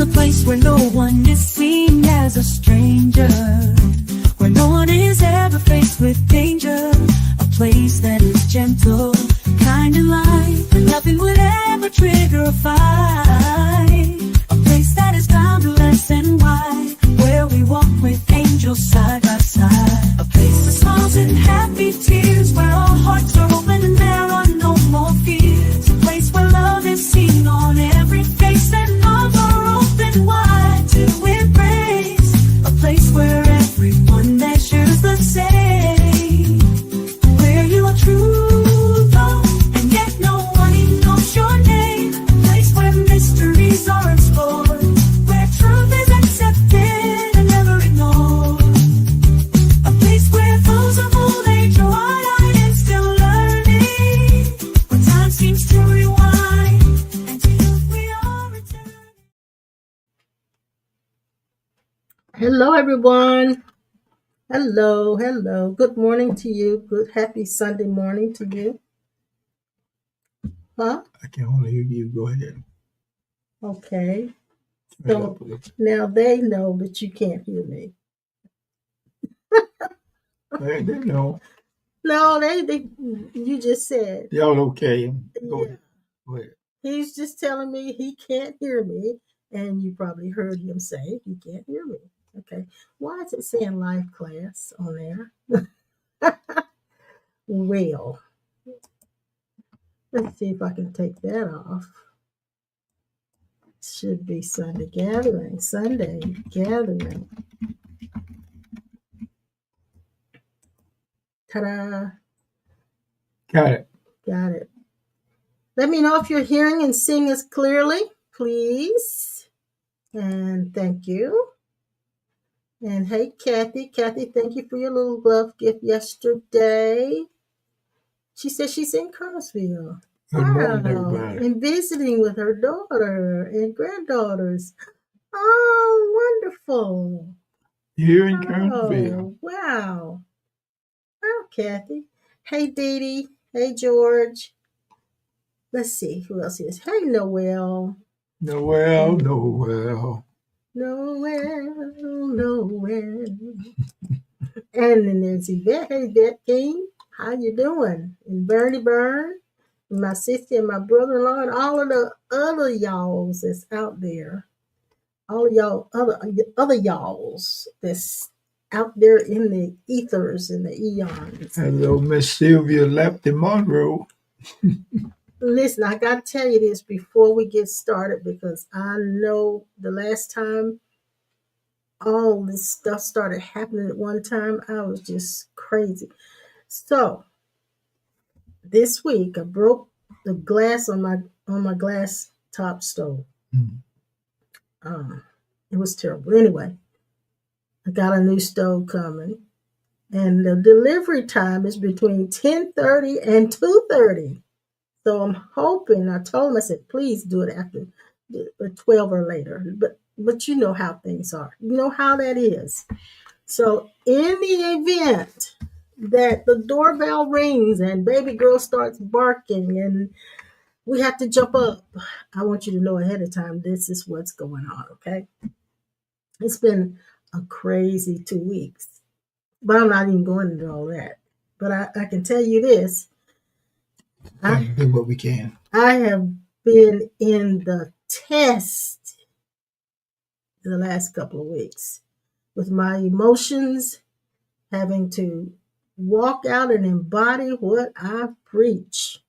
a place where no one is seen as a stranger, where no one is ever faced with danger. A place that is gentle, kind and light, where nothing would ever trigger a fight. A place that is boundless and wide, where we walk with angels side by side. A place of smiles and happy tears, where our hearts are open and there are no more fears. A place where love is seen on every face and arms are open wide to embrace. A place where everyone measures the same, where you are true though, and yet no one knows your name. A place where mysteries are explored, where truth is accepted and never ignored. A place where those of old age are wide-eyed and still learning, where time seems to rewind and to youth we are returning. Hello, everyone. Hello. Good morning to you. Good, happy Sunday morning to you. Huh? I can only hear you. Go ahead. Okay. Turn it So up a little. now they know that you can't hear me. They know. No, they you just said. Y'all okay? Go Yeah. ahead. Go ahead. He's just telling me he can't hear me, and you probably heard him say he can't hear me. Okay. Why is it saying live class on there? Well, let's see if I can take that off. Should be Sunday gathering. Ta-da. Got it. Got it. Let me know if you're hearing and seeing us clearly, please. And thank you. And hey, Kathy, thank you for your little glove gift yesterday. She says she's in Cartersville. Good morning, everybody. And visiting with her daughter and granddaughters. Oh, wonderful. Here in Greensboro. Oh, wow. Wow, Kathy. Hey, Dee Dee. Hey, George. Let's see who else is. Hey, Noel. Noel. And then there's Yvette. Hey, Yvette King. How you doing? And Bernie Byrne. And my sister and my brother-in-law and all of the other y'alls that's out there. All of y'all, other y'alls that's out there in the ethers and the eons. Hello, Miss Sylvia Lefty Monroe. Listen, I got to tell you this before we get started because I know the last time all this stuff started happening at one time, I was just crazy. So this week I broke the glass on my glass top stove. It was terrible. Anyway, I got a new stove coming, and the delivery time is between 10:30 and 2:30. So I'm hoping. I told him, I said, please do it after 12 or later. But you know how things are. You know how that is. So in the event that the doorbell rings and baby girl starts barking and we have to jump up, I want you to know ahead of time this is what's going on, okay? It's been a crazy 2 weeks. But I'm not even going into all that. But I can tell you this. I do what we can. I have been in the test the last couple of weeks with my emotions, having to walk out and embody what I preach.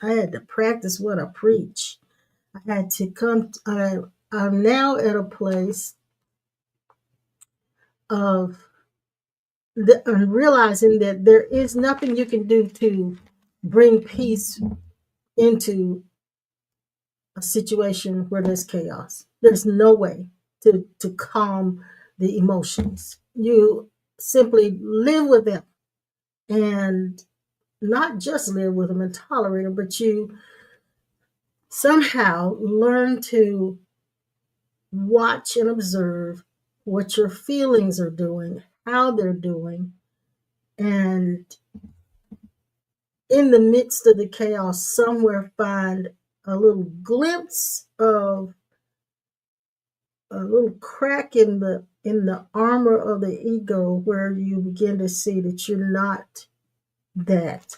I had to practice what I preach. I had to I'm now at a place of realizing that there is nothing you can do to bring peace into a situation where there's chaos. There's no way to calm the emotions. You simply live with them, and not just live with them and tolerate them, but you somehow learn to watch and observe what your feelings are doing, how they're doing, and in the midst of the chaos, somewhere find a little glimpse of a little crack in the armor of the ego where you begin to see that you're not that.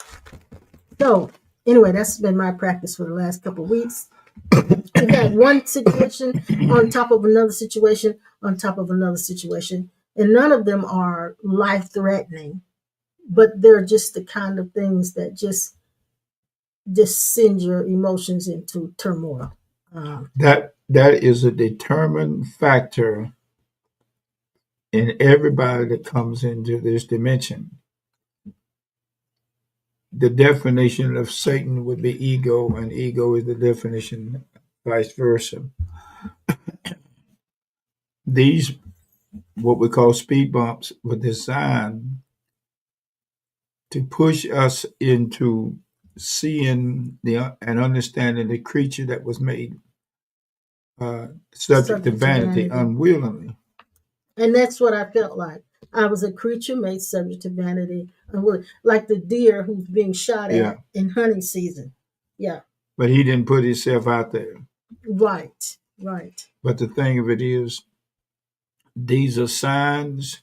So anyway, that's been my practice for the last couple of weeks. We've had one situation on top of another situation on top of another situation, and none of them are life threatening, but they're just the kind of things that just send your emotions into turmoil. That is a determined factor in everybody that comes into this dimension. The definition of Satan would be ego, and ego is the definition, vice versa. These, what we call speed bumps, were designed to push us into seeing and understanding the creature that was made subject to vanity unwillingly. And that's what I felt like. I was a creature made subject to vanity unwilling, like the deer who's being shot at in hunting season. Yeah. But he didn't put himself out there. Right. But the thing of it is, these are signs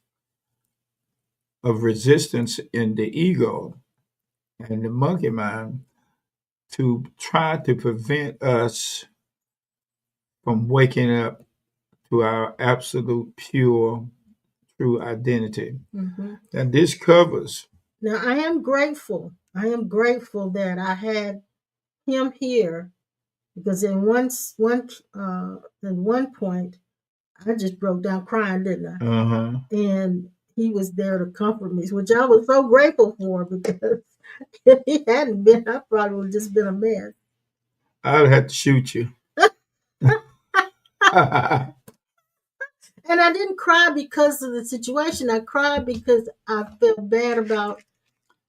of resistance in the ego and the monkey mind to try to prevent us from waking up to our absolute pure, true identity. Mm-hmm. And this covers. Now, I am grateful. That I had him here, because in one point, I just broke down crying, didn't I? Uh-huh. And he was there to comfort me, which I was so grateful for, because if he hadn't been, I probably would have just been a mess. I'd have to shoot you. And I didn't cry because of the situation. I cried because I felt bad about.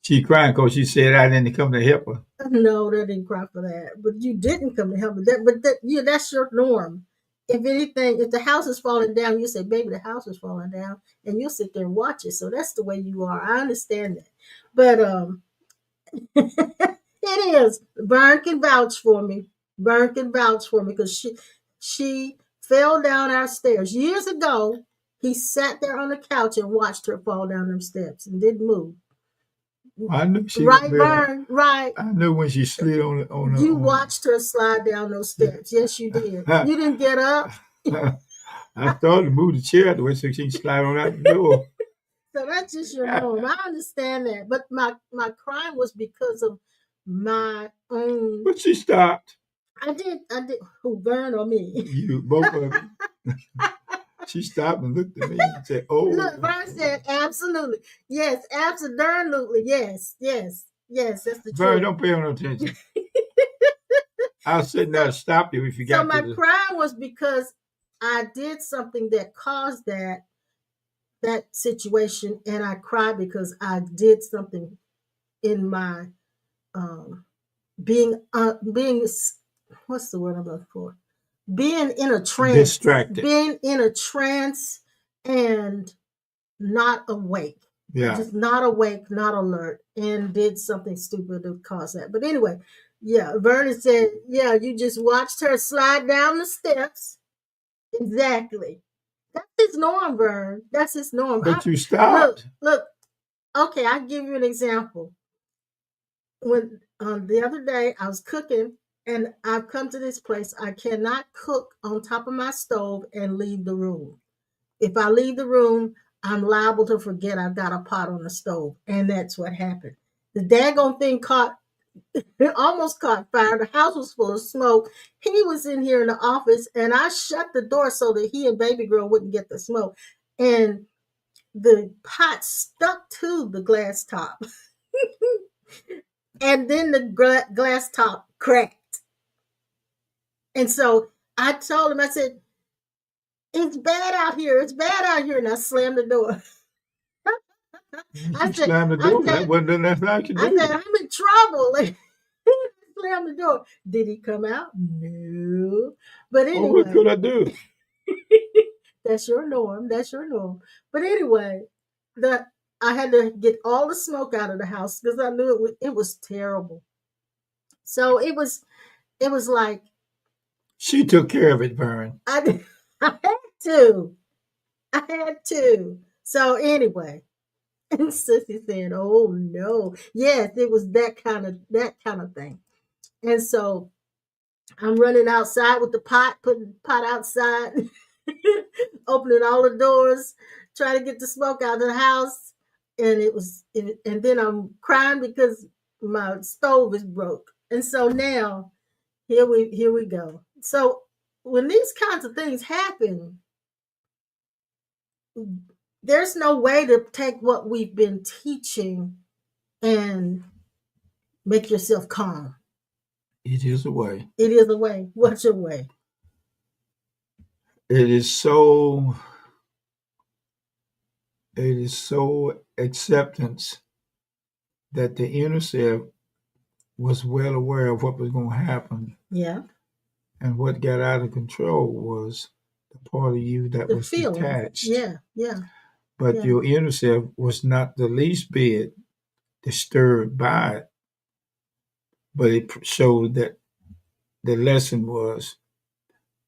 She cried because she said I didn't come to help her. No, I didn't cry for that. But you didn't come to help me. That's your norm. If anything, if the house is falling down, you say, "Baby, the house is falling down," and you'll sit there and watch it. So that's the way you are. I understand that. But it is. Vern can vouch for me. Because she fell down our stairs years ago. He sat there on the couch and watched her fall down them steps and didn't move. I knew she right, Vern, right. I knew when she slid on You watched her slide down those steps. Yes, you did. You didn't get up. I started to move the chair out the way so she can slide on out the door. So that's just your norm. I understand that. But my crying was because of my own. But she stopped. I did. Who, Vern or me? You, both of them. She stopped and looked at me and said, "Oh." Look, Vern said, "Absolutely. Yes, absolutely. Yes. That's the truth." Vern, don't pay no attention. I'll sit there and stop you if you got to. So my cry was because I did something that caused that situation, and I cried because I did something in my being what's the word I'm looking for? Being in a trance. Distracted. Being in a trance and not awake. Yeah. Just not awake, not alert, and did something stupid to cause that. But anyway, yeah, Vernon said, "Yeah, you just watched her slide down the steps." Exactly. That's his norm, Vern. That's his norm. But you stopped. Look. Okay, I'll give you an example. When the other day I was cooking, and I've come to this place, I cannot cook on top of my stove and leave the room. If I leave the room, I'm liable to forget I've got a pot on the stove. And that's what happened. The daggone thing almost caught fire. The house was full of smoke. He was in here in the office, and I shut the door so that he and baby girl wouldn't get the smoke. And the pot stuck to the glass top. And then the glass top cracked. And so I told him, I said, "It's bad out here. It's bad out here." And I slammed the door. I slammed the door. That wasn't nothing I could do. I said, "I'm in trouble." Slammed the door. Did he come out? No. But anyway. What could I do? That's your norm. But anyway, I had to get all the smoke out of the house because I knew it was terrible. So it was like. She took care of it, Vern. I to. I had to. So anyway, and Sissy said, "Oh no, yes, it was that kind of thing." And so I'm running outside with the pot, putting the pot outside, opening all the doors, trying to get the smoke out of the house. And then I'm crying because my stove is broke. And so now here we go. So when these kinds of things happen, there's no way to take what we've been teaching and make yourself calm. It is a way. It is a way. What's your way? It is so. It is so acceptance that the inner self was well aware of what was going to happen, Yeah. and what got out of control was the part of you that The was feelings. detached. Yeah. Yeah. But Yeah. your inner self was not the least bit disturbed by it, but it showed that the lesson was,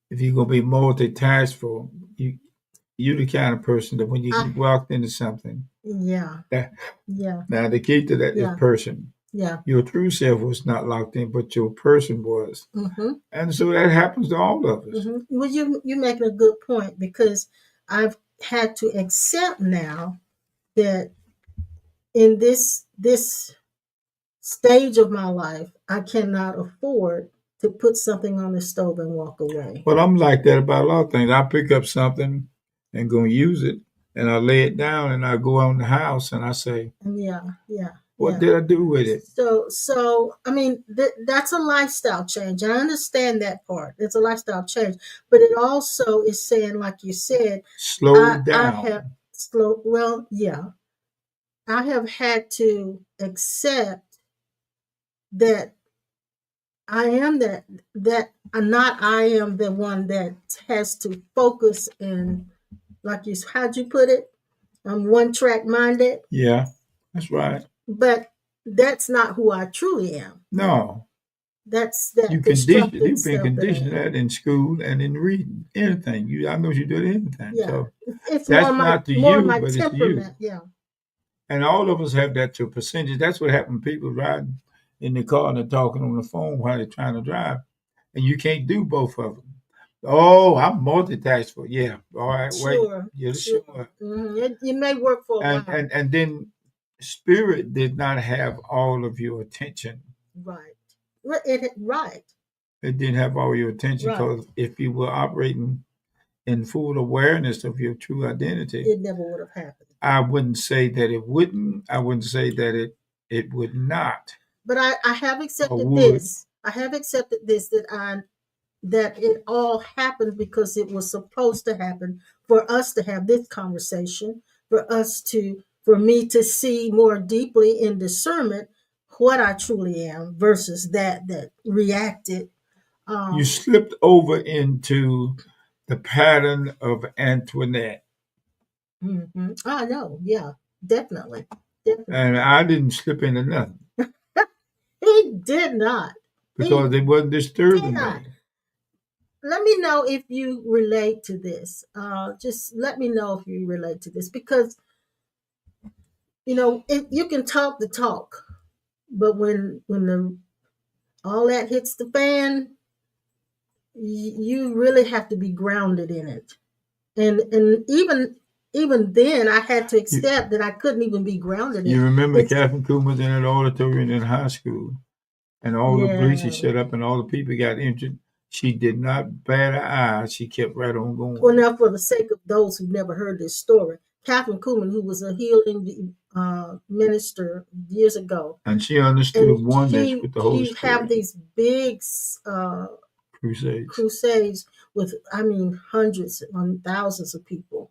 if you're going to be multitaskful, you're the kind of person that when you I, walked into something, yeah. that, Yeah. now the key to that is Yeah. person. Yeah. Your true self was not locked in, but your person was. Mm-hmm. And so that happens to all of us. Mm-hmm. Well, you're making a good point, because I've had to accept now that in this stage of my life, I cannot afford to put something on the stove and walk away. Well, I'm like that about a lot of things. I pick up something and go and use it, and I lay it down, and I go out in the house, and I say, Yeah, yeah, what yeah. did I do with it? So I mean, that's a lifestyle change. I understand that part. It's a lifestyle change, but it also is saying, like you said, Slow I have down. slow. Well, yeah, I have had to accept that I am that not I am the one that has to focus and, like you, how'd you put it? I'm one track minded, Yeah, that's right. but that's not who I truly am. No, That's that you've constructed been stuff that I conditioned am. that in school and in reading anything. I know you do anything. Yeah, So it's that's not to more you, my but it's to you. temperament. Yeah, And all of us have that to a percentage. That's what happened to people riding in the car and they're talking on the phone while they're trying to drive. And you can't do both of them. Oh, I'm multitaskful. Yeah. All right. Wait. sure, Yeah, sure. sure. It may work for a And, while, and and then spirit did not have all of your attention. right? Right, It didn't have all your attention, right. because if you were operating in full awareness of your true identity, It never would have happened. I wouldn't say that it wouldn't. I wouldn't say that it would not But I have or accepted would. this. I have accepted this, that it all happened because it was supposed to happen, for us to have this conversation, for me to see more deeply in discernment what I truly am versus that reacted. You Um, slipped over into the pattern of Antoinette, I know, yeah, definitely, and definitely. I didn't slip into nothing He did not. He because it wasn't did disturbing not. me. Let me know if you relate to this. Just let me know if you relate to this, because you can talk the talk, but when the all that hits the fan, you really have to be grounded in it. And even then, I had to You, accept that I couldn't even be grounded in you it. remember It's Catherine Kuhlman was in an auditorium in high school, and all the bleachers Yeah. shut up, and all the people got injured. She did not bat an eye. She kept right on Well, going. now, for the sake of those who've never heard this story, Catherine Kuhlman, who was a healing minister years ago, And she understood and oneness with the Holy she have Spirit. these big Crusades. crusades with, I mean, hundreds and thousands of people,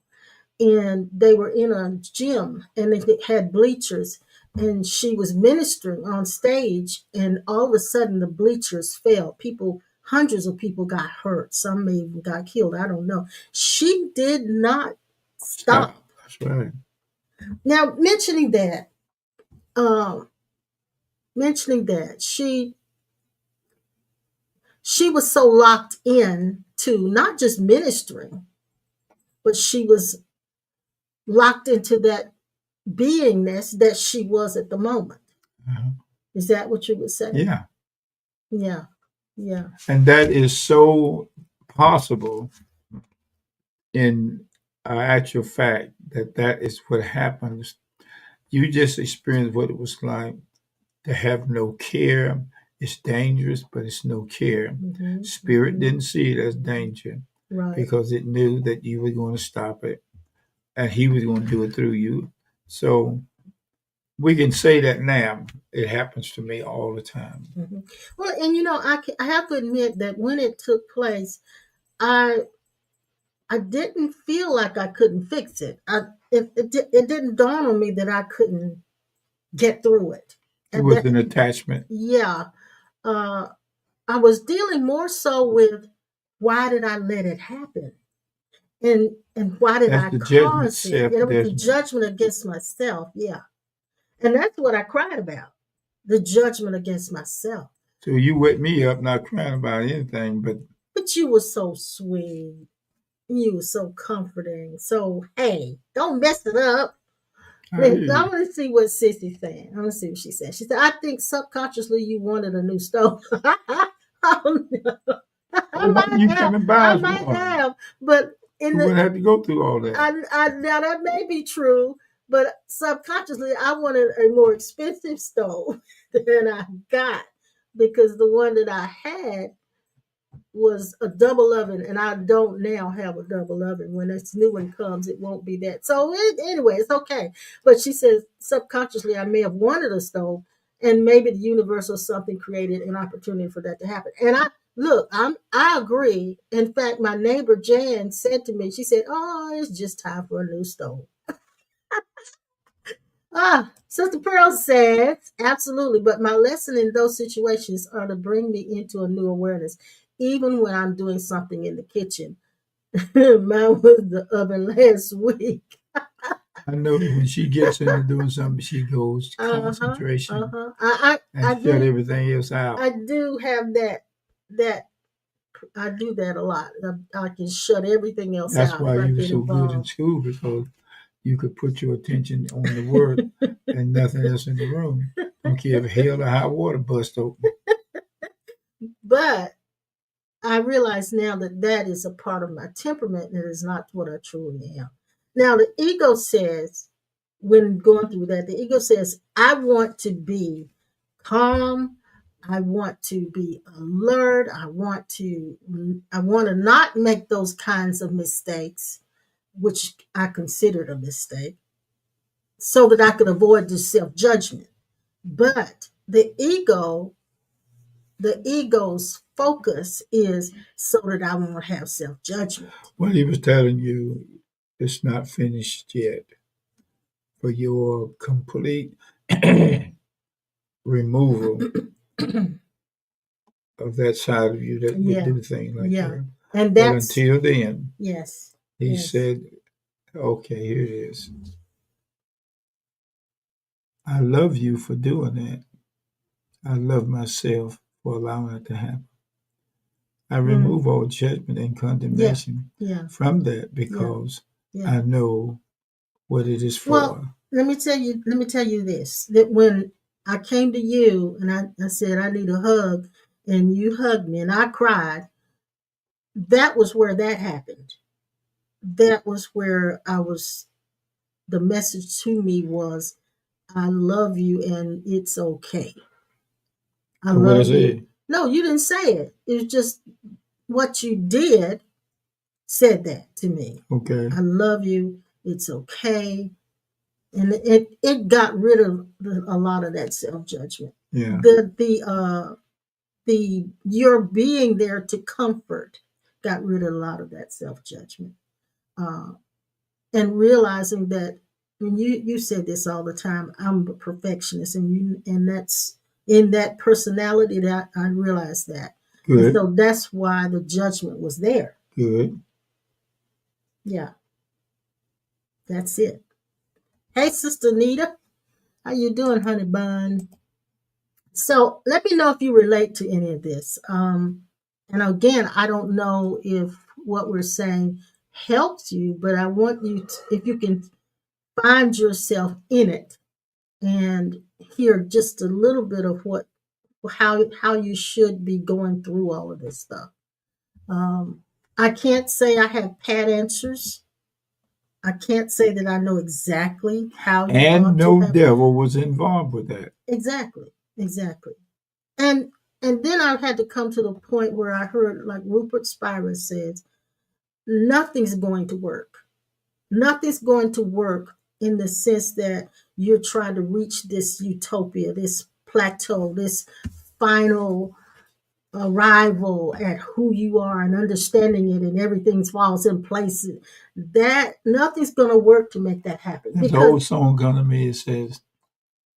and they were in a gym and they had bleachers, and she was ministering on stage, and all of a sudden the bleachers fell. Hundreds of people got hurt, some may even got killed, I don't know. She did not stop. Stop. That's right. Now, um mentioning that she was so locked in to not just ministering, but she was locked into that beingness that she was at the moment. Uh-huh. Is that what you would say? Yeah. Yeah. Yeah. And that is so possible in actual fact that that is what happens. You just experienced what it was like to have no care. It's dangerous, but it's no care. Mm-hmm. Spirit Mm-hmm. didn't see it as danger Right. because it knew that you were going to stop it and he was going to do it through you. So we can say that now. It happens to me all the time. Mm-hmm. Well, and I have to admit that when it took place, I didn't feel like I couldn't fix it. It didn't dawn on me that I couldn't get through it. It And was that, an attachment. yeah, uh, I was dealing more so with why did I let it happen, and why did That's I the judgment, cause it? self It was the judgment. judgment against myself. Yeah, and that's what I cried about, the judgment against myself. So you wake me up not crying about anything, but But you were so sweet. You were so comforting. So hey, don't mess it up. I I hear you. want to see what Sissy's saying. I want to see what she said. She said, "I think subconsciously you wanted a new stove." Oh, no. I Well, why might didn't you have. come and buy I us might one? have, but in We the wouldn't have to go through all that. now that may be true, but subconsciously I wanted a more expensive stove than I got because the one that I had was a double oven, and I don't now have a double oven. When this new one comes, it won't be that. So anyway, it's okay. But she says subconsciously I may have wanted a stove, and maybe the universe or something created an opportunity for that to happen. And I agree. In fact, my neighbor Jan said to me, she said, "Oh, it's just time for a new stove." Sister Pearl says, absolutely. But my lesson in those situations are to bring me into a new awareness, even when I'm doing something in the kitchen. Mine was the oven last week. I know when she gets into doing something, she goes to Uh huh. Uh concentration huh. and shut everything else out. I do have that I do that a lot. I can shut everything else That's out if why I you were get so good in involved. school because you could put your attention on the work and nothing else in the room. Don't care if hell or high water bust open. But I realize now that that is a part of my temperament and it is not what I truly am. Now, the ego says, when going through that, the ego says, I want to be calm. I want to be alert. I want to not make those kinds of mistakes, which I considered a mistake, so that I could avoid this self judgment. But the ego's focus is so that I won't have self judgment. Well, he was telling you it's not finished yet for your complete removal of that side of you that would Yeah, do things like yeah. that. And But that's, until then, yes, he yes. said, okay, here it is. I love you for doing that. I love myself for allowing it to happen. I Mm, remove all judgment and yeah, condemnation yeah, from that yeah, because yeah. I know what it is Well, for. let me tell you this, that when I came to you and I said, I need a hug, and you hugged me and I cried, that was where that happened. That was where the message to me was, I love you and it's okay. I And what I love you. say, No, you didn't say it. It was just what you did said that to me. okay, I love you. It's okay. And it got rid of a lot of that self judgment. yeah. The your being there to comfort got rid of a lot of that self judgment. Uh, and realizing that, when you said this all the time, I'm a perfectionist, and that's in that personality that I realized that. And Good, so that's why the judgment was there. good. Yeah, that's it. Hey, Sister Nita, how you doing, honey bun? So let me know if you relate to any of this. And again, I don't know if what we're saying helps you, but I want you to, if you can find yourself in it and hear just a little bit of how you should be going through all of this stuff. I can't say I have pat answers. I can't say that I know exactly how you And ought to no have. devil was involved with that. Exactly. And then I had to come to the point where I heard, like Rupert Spira says, nothing's going to work. Nothing's going to work in the sense that you're trying to reach this utopia, this plateau, this final arrival at who you are and understanding it, and everything falls in place. That nothing's going to work to make that happen. There's an Because old song come to me. It says,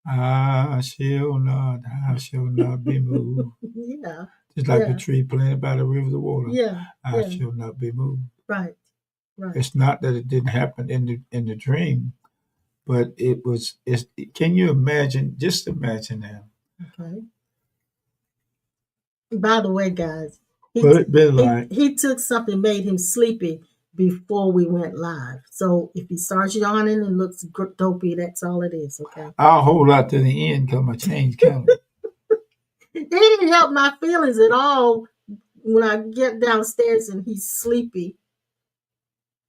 I shall not be moved. yeah, Just like a yeah, tree planted by the rivers of water. yeah, I yeah, shall not be moved. right. It's not that it didn't happen in the dream, but it was. Can you imagine? Just imagine that. Okay. By the way, guys, What it been he like? he took something, made him sleepy before we went live. So if he starts yawning and looks dopey, that's all it is. Okay. I'll hold out to the end because my change coming. He didn't help my feelings at all when I get downstairs and he's sleepy.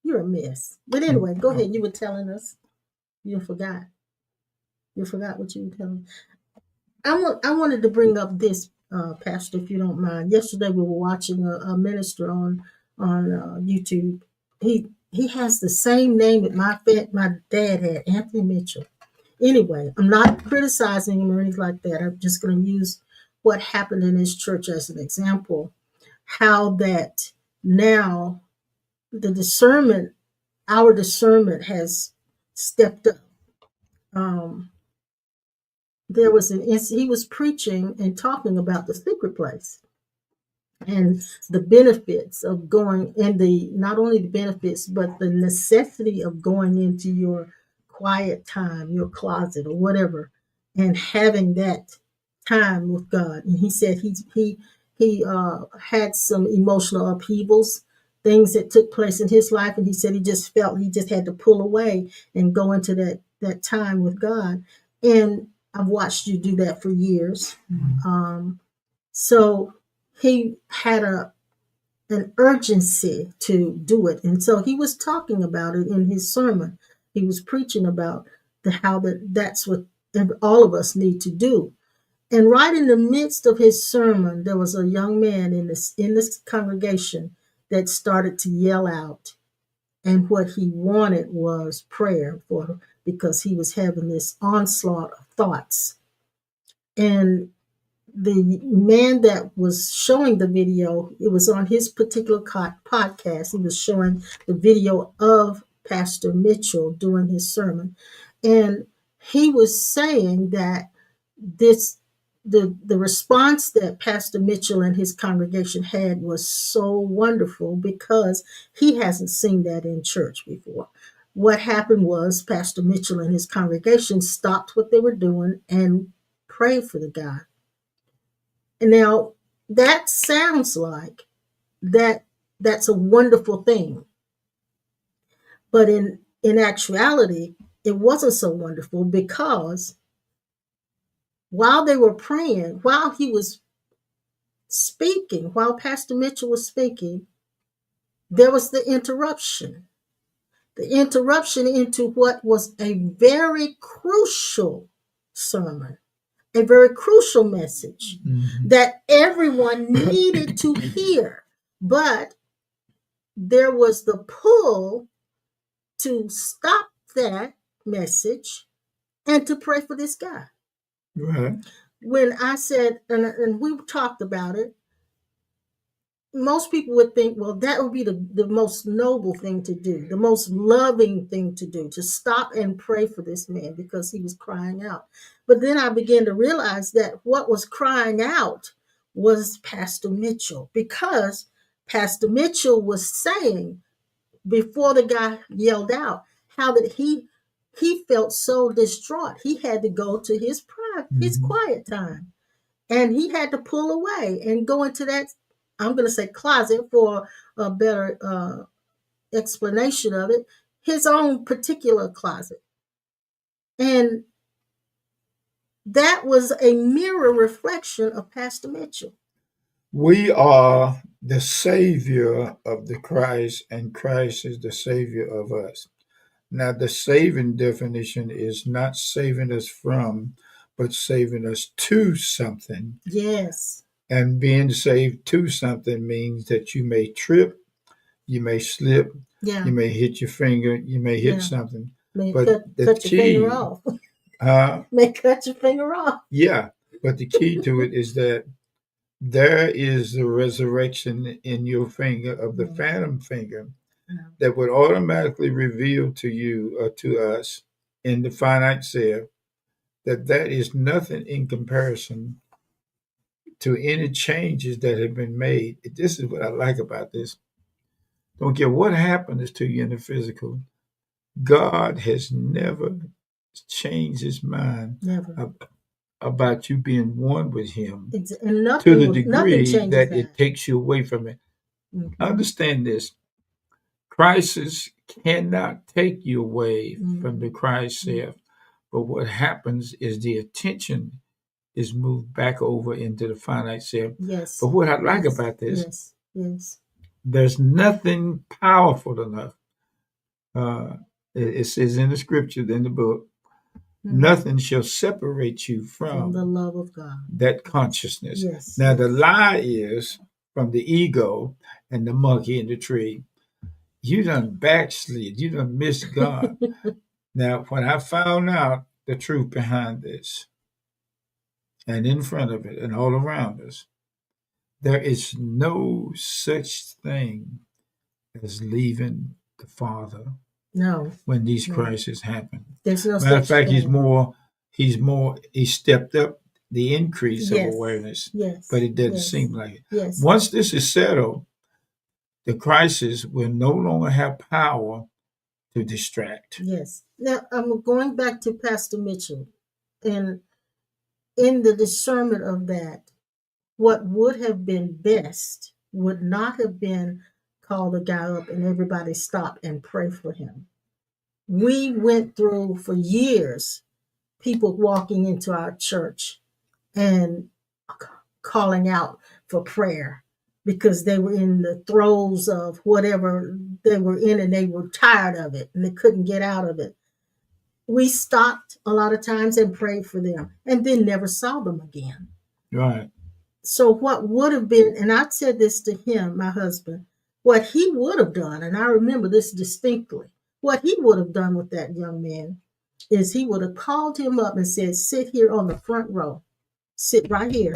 You're a mess. But anyway, go ahead. You were telling us. You forgot. You forgot what you were telling. I wanted to bring up this, Pastor, if you don't mind. Yesterday we were watching a minister on YouTube. He has the same name that my dad had, Anthony Mitchell. Anyway, I'm not criticizing him or anything like that. I'm just going to use what happened in his church as an example. How that now the discernment, our discernment, has stepped up. There was he was preaching and talking about the secret place and the benefits of going, and the not only the benefits but the necessity of going into your quiet time, your closet or whatever, and having that time with God. And he said he had some emotional upheavals, things that took place in his life, and he said he just felt he just had to pull away and go into that time with God. And I've watched you do that for years. So he had an urgency to do it, and so he was talking about it in his sermon. He was preaching about how that's what all of us need to do. And right in the midst of his sermon, there was a young man in this congregation that started to yell out, and what he wanted was prayer for, because he was having this onslaught of thoughts. And the man that was showing the video, it was on his particular podcast. He was showing the video of Pastor Mitchell doing his sermon. And he was saying that the response that Pastor Mitchell and his congregation had was so wonderful, because he hasn't seen that in church before. What happened was Pastor Mitchell and his congregation stopped what they were doing and prayed for the guy. Now, that sounds like that's a wonderful thing. But in actuality, it wasn't so wonderful, because while they were praying, while he was speaking, while Pastor Mitchell was speaking, there was the interruption. The interruption into what was a very crucial sermon, a very crucial message that everyone needed to hear. But there was the pull to stop that message and to pray for this guy. Right. When I said, and we talked about it, most people would think, well, that would be the most noble thing to do, the most loving thing to do, to stop and pray for this man because he was crying out. But then I began to realize that what was crying out was Pastor Mitchell, because Pastor Mitchell was saying, before the guy yelled out, how that he felt so distraught. He had to go to his quiet time, and he had to pull away and go into that, I'm going to say closet for a better explanation of it, his own particular closet. And that was a mirror reflection of Pastor Mitchell. We are the Savior of the Christ, and Christ is the Savior of us. Now, the saving definition is not saving us from, but saving us to something. Yes. And being saved to something means that you may trip, you may slip, Yeah. you may hit your finger, you may hit Yeah. something. May But the cut your finger key, off. uh, May cut your finger off. yeah, but the key to it is that there is the resurrection in your finger of the Yeah. phantom finger Yeah. that would automatically reveal to you or to us in the finite self that that is nothing in comparison to any changes that have been made. This is what I like about this. Don't care what happens to you in the physical, God has never changed his mind Never. about you being one with him And to the nothing degree changes that that. it takes you away from it. Mhm. Understand this. Crisis cannot take you away from the Christ self. But what happens is the attention is moved back over into the finite self. Yes. But what I like Yes. about this, Yes. Yes. there's nothing powerful enough. It says in the scripture, in the book, nothing shall separate you From the from love of God. that consciousness. Yes. Now, the Yes. lie is from the ego and the monkey in the tree. You done backslid. You done missed God. Now, when I found out the truth behind this, and in front of it, and all around us, there is no such thing as leaving the Father No. when these No. crises happen. There's no Matter of such fact, thing. he stepped up the increase of Yes. awareness, Yes. but it doesn't Yes. seem like it. Yes. Once this is settled, the crisis will no longer have power to distract. Yes. Now I'm going back to Pastor Mitchell, and in the discernment of that, what would have been best would not have been call the guy up and everybody stop and pray for him. We went through for years people walking into our church and calling out for prayer because they were in the throes of whatever they were in and they were tired of it and they couldn't get out of it. We stopped a lot of times and prayed for them and then never saw them again. Right. So what would have been, and I said this to him, my husband, what he would have done, and I remember this distinctly, what he would have done with that young man is he would have called him up and said, sit here on the front row, sit right here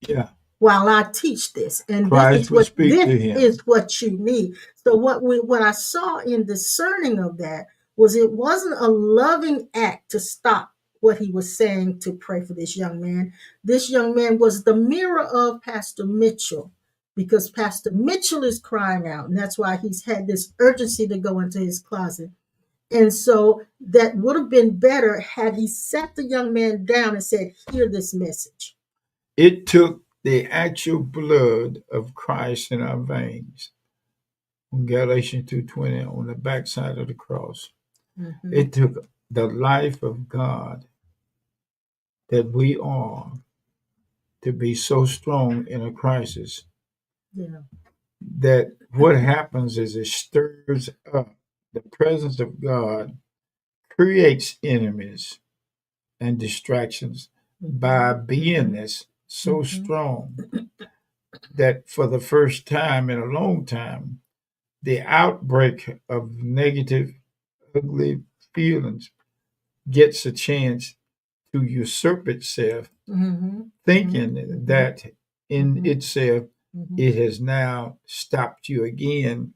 Yeah. while I teach this. And Christ would speak to him. this is what you need. So what I saw in discerning of that was it wasn't a loving act to stop what he was saying to pray for this young man. This young man was the mirror of Pastor Mitchell because Pastor Mitchell is crying out. And that's why he's had this urgency to go into his closet. And so that would have been better had he sat the young man down and said, hear this message. It took the actual blood of Christ in our veins on Galatians 2:20 on the backside of the cross. Mm-hmm. It took the life of God that we are to be so strong in a crisis Yeah. that what happens is it stirs up the presence of God, creates enemies and distractions by beingness so strong that for the first time in a long time, the outbreak of negative, ugly feelings gets a chance to usurp itself, thinking that in itself it has now stopped you again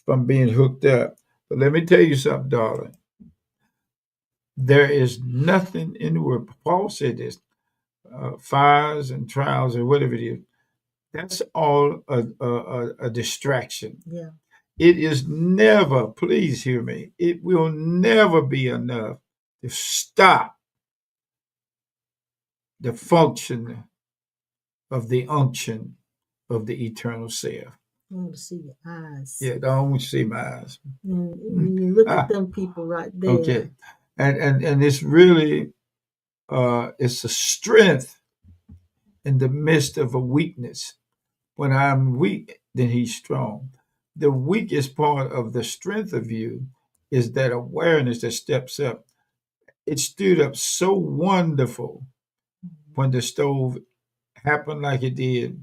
from being hooked up. But let me tell you something, darling. There is nothing in the world. Paul said this: fires and trials or whatever it is. That's all a distraction. Yeah. It is never, please hear me, it will never be enough to stop the function of the unction of the eternal self. I want to see your eyes. Yeah, don't want you to see my eyes. And you look at them people right there. Okay. And it's really it's a strength in the midst of a weakness. When I'm weak, then he's strong. The weakest part of the strength of you is that awareness that steps up. It stood up so wonderful when the stove happened like it did.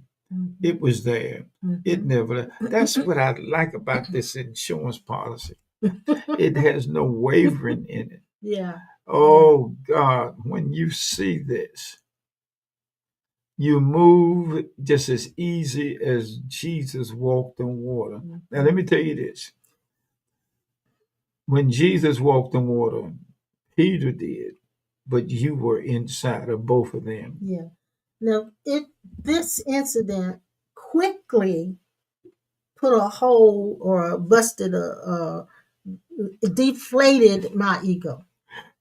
It was there. It never. That's what I like about this insurance policy. It has no wavering in it. Yeah. Oh God, when you see this, you move just as easy as Jesus walked on water. Now, let me tell you this. When Jesus walked on water, Peter did, but you were inside of both of them. Yeah. Now, this incident quickly put a hole or busted deflated my ego.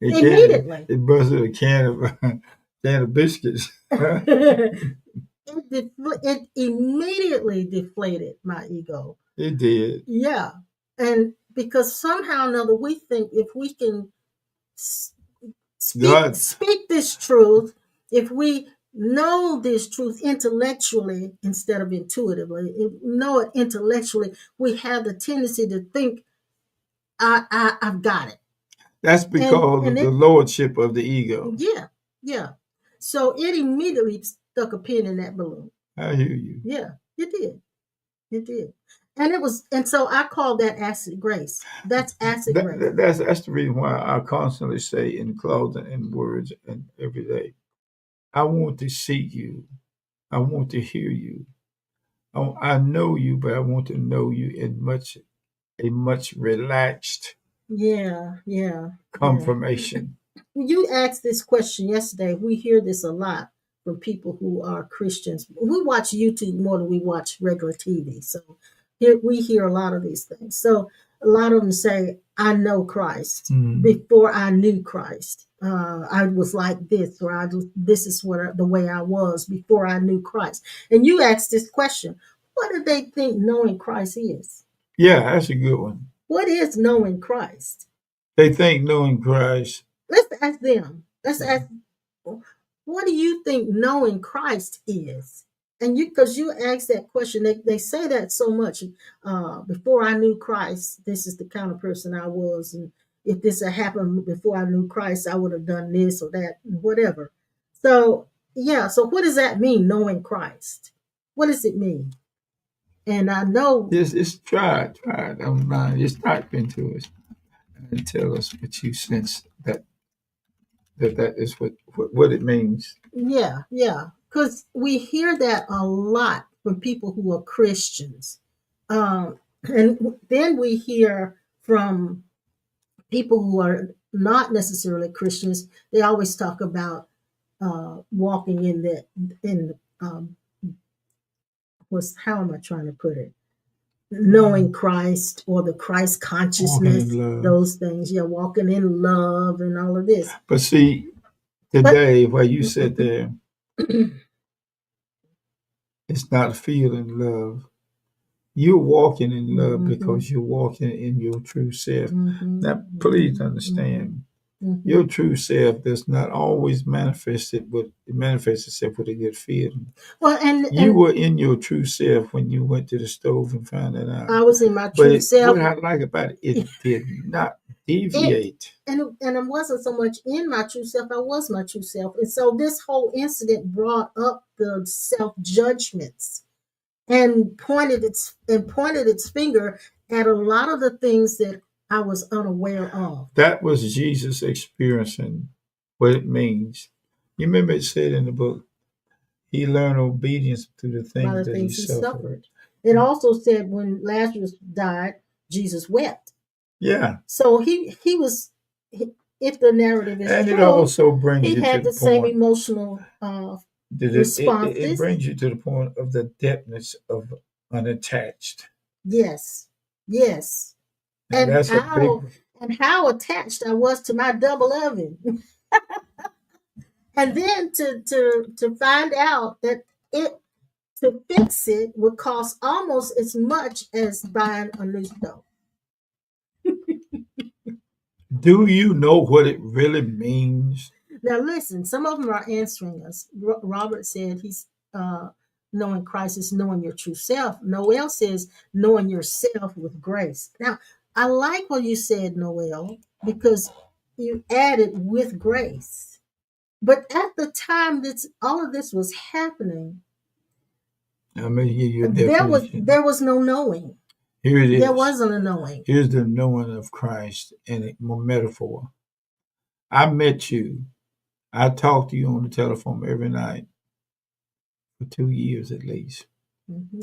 Immediately. It busted a can of biscuits. It immediately deflated my ego. It did. Yeah. And because somehow or another we think if we can speak this truth, if we know this truth intellectually instead of intuitively, know it intellectually, we have the tendency to think, I've got it. That's because of the lordship of the ego. Yeah, yeah. So it immediately stuck a pin in that balloon. I hear you. Yeah, it did. It did. And so I call that acid grace. That's acid grace. That's the reason why I constantly say in clothing and words and every day, I want to see you. I want to hear you. I know you, but I want to know you in a much relaxed confirmation. You asked this question yesterday. We hear this a lot from people who are Christians. We watch YouTube more than we watch regular TV. So here we hear a lot of these things. So a lot of them say, I know Christ before I knew Christ. I was like this, or this is the way I was before I knew Christ. And you asked this question, what do they think knowing Christ is? Yeah, that's a good one. What is knowing Christ? They think knowing Christ. Let's ask them. Let's ask, what do you think knowing Christ is? And because you asked that question, they say that so much. Before I knew Christ, this is the kind of person I was. And if this had happened before I knew Christ, I would have done this or that, whatever. So, yeah. So what does that mean, knowing Christ? What does it mean? And I know. It's try it online. Just type into us and tell us what you sense that is what it means. Yeah. Because we hear that a lot from people who are Christians. And then we hear from people who are not necessarily Christians. They always talk about walking how am I trying to put it? Knowing Christ or the Christ consciousness, those things. Yeah, walking in love and all of this. But see, today, where you said there, it's not feeling love. You're walking in love because you're walking in your true self. Now, please understand, your true self does not always manifest itself with a good feeling. Well, and you were in your true self when you went to the stove and found that out. I was in my true self. What I like about it did not deviate. And it wasn't so much in my true self, I was my true self. And so this whole incident brought up the self-judgments and pointed its finger at a lot of the things that I was unaware of. That was Jesus experiencing what it means. You remember it said in the book, he learned obedience through the things that he suffered. It also said when Lazarus died, Jesus wept. Yeah. So he was, if the narrative is and true, it also brings he you had to the same emotional responses. It brings you to the point of the depthness of unattached. Yes. And that's how attached I was to my double oven. And then to find out that to fix it would cost almost as much as buying a new stove. Do you know what it really means? Now, listen, some of them are answering us. Robert said he's knowing Christ is knowing your true self. Noel says knowing yourself with grace. Now, I like what you said, Noel, because you added with grace. But at the time that all of this was happening, I'm going to give you a there definition. was no knowing. Here it is. There wasn't a knowing. Here's the knowing of Christ and a metaphor. I met you. I talked to you on the telephone every night for 2 years at least.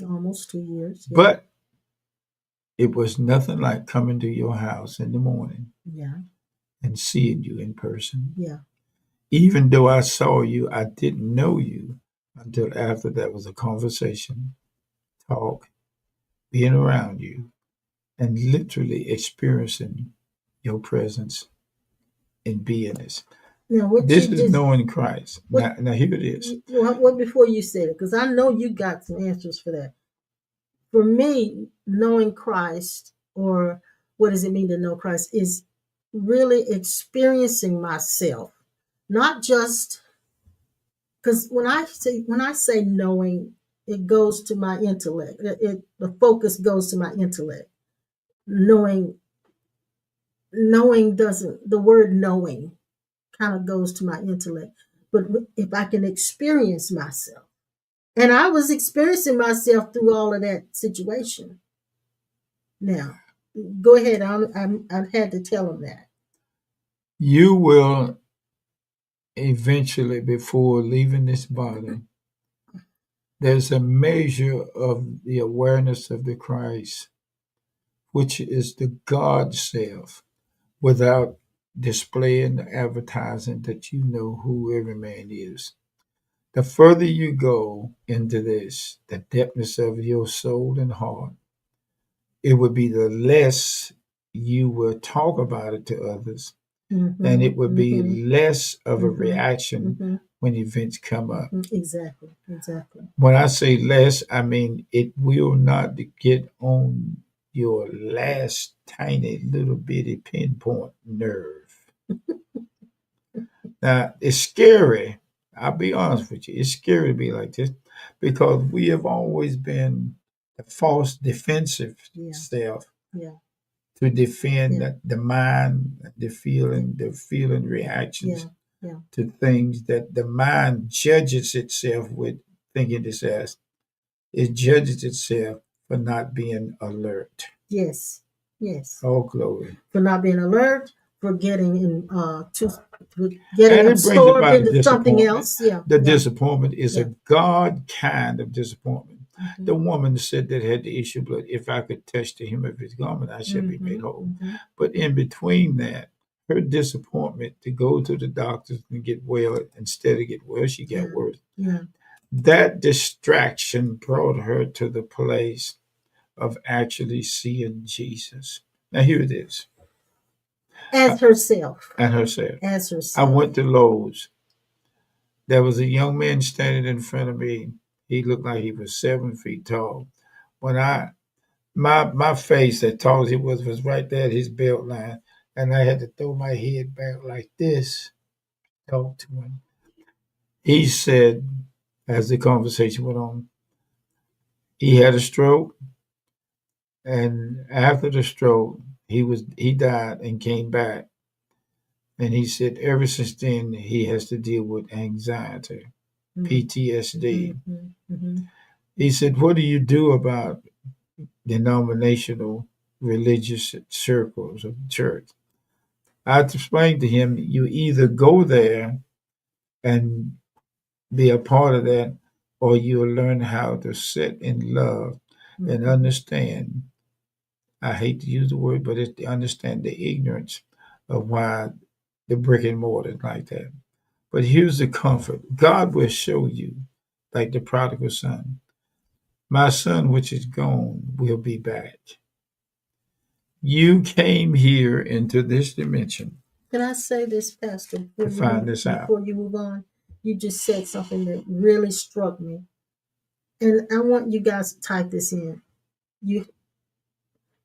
Almost 2 years. Yeah. But it was nothing like coming to your house in the morning and seeing you in person. Yeah. Even though I saw you, I didn't know you until after that was a conversation, talk, being around you, and literally experiencing your presence and beingness. Now, what This you is just, knowing Christ. what, Now here it is. what before you said it, because I know you got some answers for that. For me, knowing Christ, or what does it mean to know Christ, is really experiencing myself, not just because when I say knowing, it goes to my intellect. The focus goes to my intellect. Knowing doesn't, the word knowing kind of goes to my intellect. But if I can experience myself, and I was experiencing myself through all of that situation. Now, go ahead. I've had to tell them that. You will eventually, before leaving this body, there's a measure of the awareness of the Christ, which is the God self, without displaying the advertising that you know who every man is. The further you go into this, the depthness of your soul and heart, it would be the less you will talk about it to others, and it would be less of a reaction when events come up. Exactly. When I say less, I mean it will not get on your last tiny little bitty pinpoint nerve. Now, it's scary. I'll be honest with you. It's scary to be like this because we have always been the false defensive self to defend the mind, the feeling reactions to things that the mind judges itself with thinking this as. It judges itself for not being alert. Yes. Oh, glory. For not being alert, for getting And it brings absorbed about into something else. The disappointment is a God kind of disappointment. The woman said that had the issue of blood, if I could touch the hem of his garment, I shall be made whole. But in between that, her disappointment to go to the doctors and get well, instead of get well, she got worse. That distraction brought her to the place of actually seeing Jesus. Now here it is. As herself. I went to Lowe's. There was a young man standing in front of me. He looked like he was 7 feet tall. When my face, as tall as it was right there at his belt line, and I had to throw my head back like this, talk to him. He said, as the conversation went on, he had a stroke, and after the stroke, he died and came back. And he said ever since then he has to deal with anxiety, PTSD. He said, what do you do about denominational religious circles of the church? I explained to him, you either go there and be a part of that, or you'll learn how to sit in love and understand. I hate to use the word, but it's to understand the ignorance of why the brick and mortar is like that. But here's the comfort. God will show you, like the prodigal son. My son, which is gone, will be back. You came here into this dimension. Can I say this, Pastor? To find this out. Before you move on, you just said something that really struck me. and I want you guys to type this in. You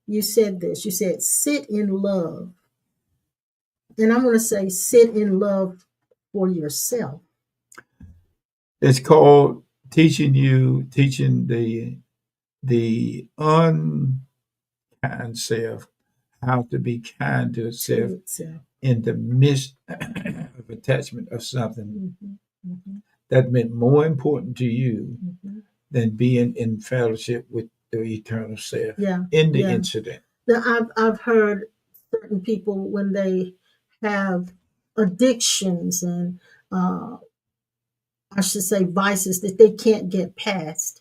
you said this. You said sit in love. And I'm going to say sit in love for yourself. It's called teaching the unkind self how to be kind to itself To itself. in the midst of attachment of something Mm-hmm. Mm-hmm. that meant more important to you Mm-hmm. than being in fellowship with the eternal self Yeah. in the Yeah. incident. Now, I've heard certain people when they have addictions and I should say vices that they can't get past,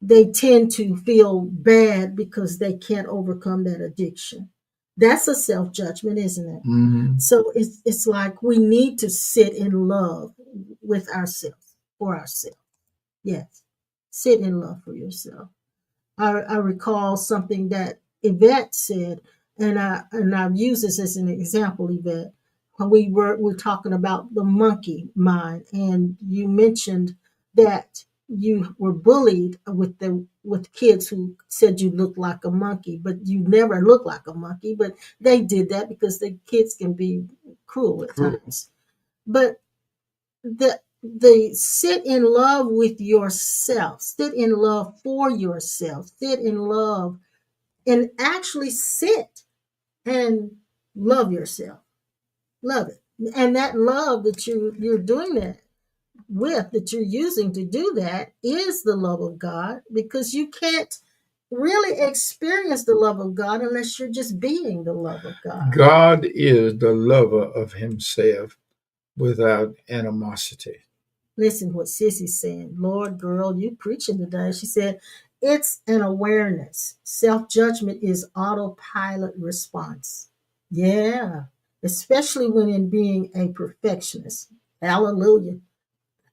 they tend to feel bad because they can't overcome that addiction. That's a self judgment, isn't it? Mm-hmm. So it's like we need to sit in love with ourselves, for ourselves. Yes, sit in love for yourself. I recall something that Yvette said, and I've used this as an example, Yvette. When we're talking about the monkey mind, and you mentioned that you were bullied with kids who said you looked like a monkey, but you never looked like a monkey. But they did that because the kids can be cruel at Cruel. times. But the sit in love with yourself, sit in love for yourself, sit in love and actually sit and love yourself, love it. And that love that you're doing that with, that you're using to do that, is the love of God, because you can't really experience the love of God unless you're just being the love of God. God is the lover of himself without animosity. Listen what Sissy's saying. Lord, girl, you preaching today. She said, it's an awareness. Self-judgment is autopilot response. Yeah, especially when in being a perfectionist. Hallelujah.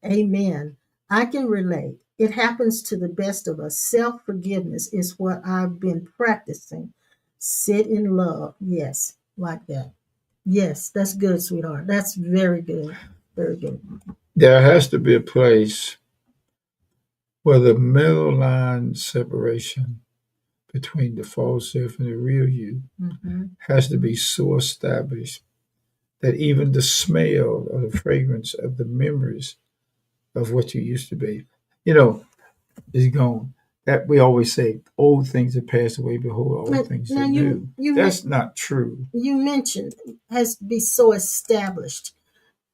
Amen. I can relate. It happens to the best of us. Self-forgiveness is what I've been practicing. Sit in love. Yes, like that. Yes, that's good, sweetheart. That's very good. Very good. There has to be a place where the middle line separation between the false self and the real you Mm-hmm. has to be so established that even the smell or the fragrance of the memories of what you used to be, you know, is gone. That we always say, old things have passed away, behold, all things Now are new. That's not true. you mentioned has to be so established.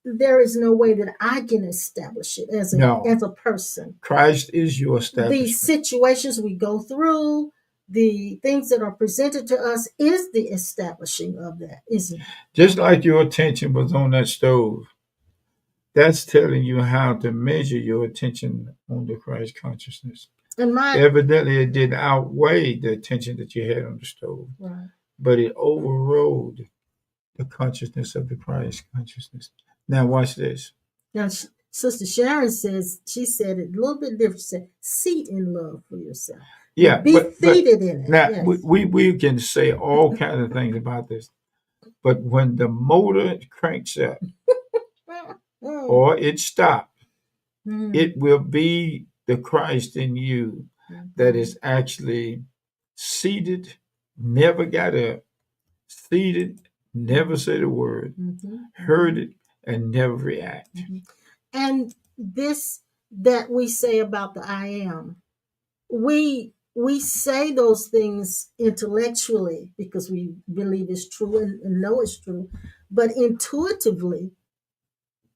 There is no way that I can establish it as No. a person. Christ is your The establishment. situations we go through, the things that are presented to us, is the establishing of that, isn't it? Just like your attention was on that stove, that's telling you how to measure your attention on the Christ consciousness. And Evidently, it didn't outweigh the attention that you had on the stove, right. but it overrode the consciousness of the Christ consciousness. Now, watch this. Now, Sister Sharon says, she said it a little bit different. She said, seat in love for yourself. Yeah, Be seated in it. now Yes. we can say all kinds of things about this, but when the motor cranks up or it stops, it will be the Christ in you that is actually seated, never got up, seated, never said a word, heard it, and never react. And this that we say about the I am, we say those things intellectually because we believe it's true and know it's true, but intuitively,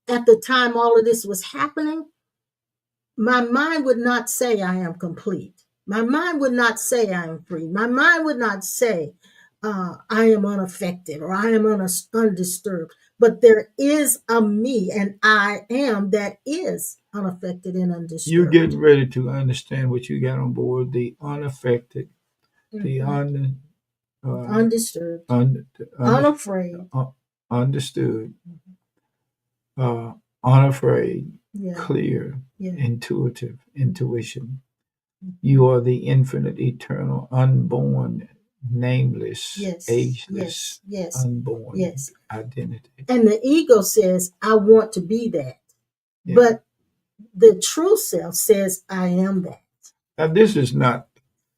at the time all of this was happening, my mind would not say I am complete. My mind would not say I am free. My mind would not say I am unaffected or I am undisturbed. But there is a me, and I am that is unaffected and undisturbed. You're getting ready to understand what you got on board: the unaffected, the undisturbed, unafraid, understood, unafraid, yeah. clear, Yeah. intuitive, intuition. You are the infinite, eternal, unborn, nameless, Yes. ageless, Yes. unborn Yes. identity. And the ego says, I want to be that. Yeah. But The true self says, I am that. Now, this is not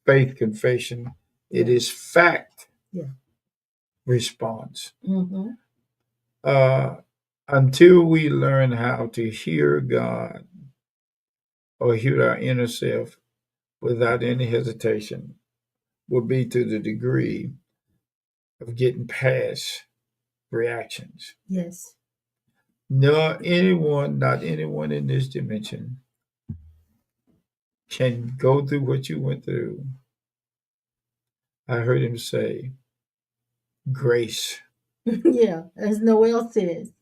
faith confession, it Yeah. is fact Yeah. response. Mm-hmm. Uh, until we learn how to hear God or hear our inner self without any hesitation, will be to the degree of getting past reactions. Yes. No, not anyone in this dimension can go through what you went through. I heard him say, grace Yeah, as Noel says.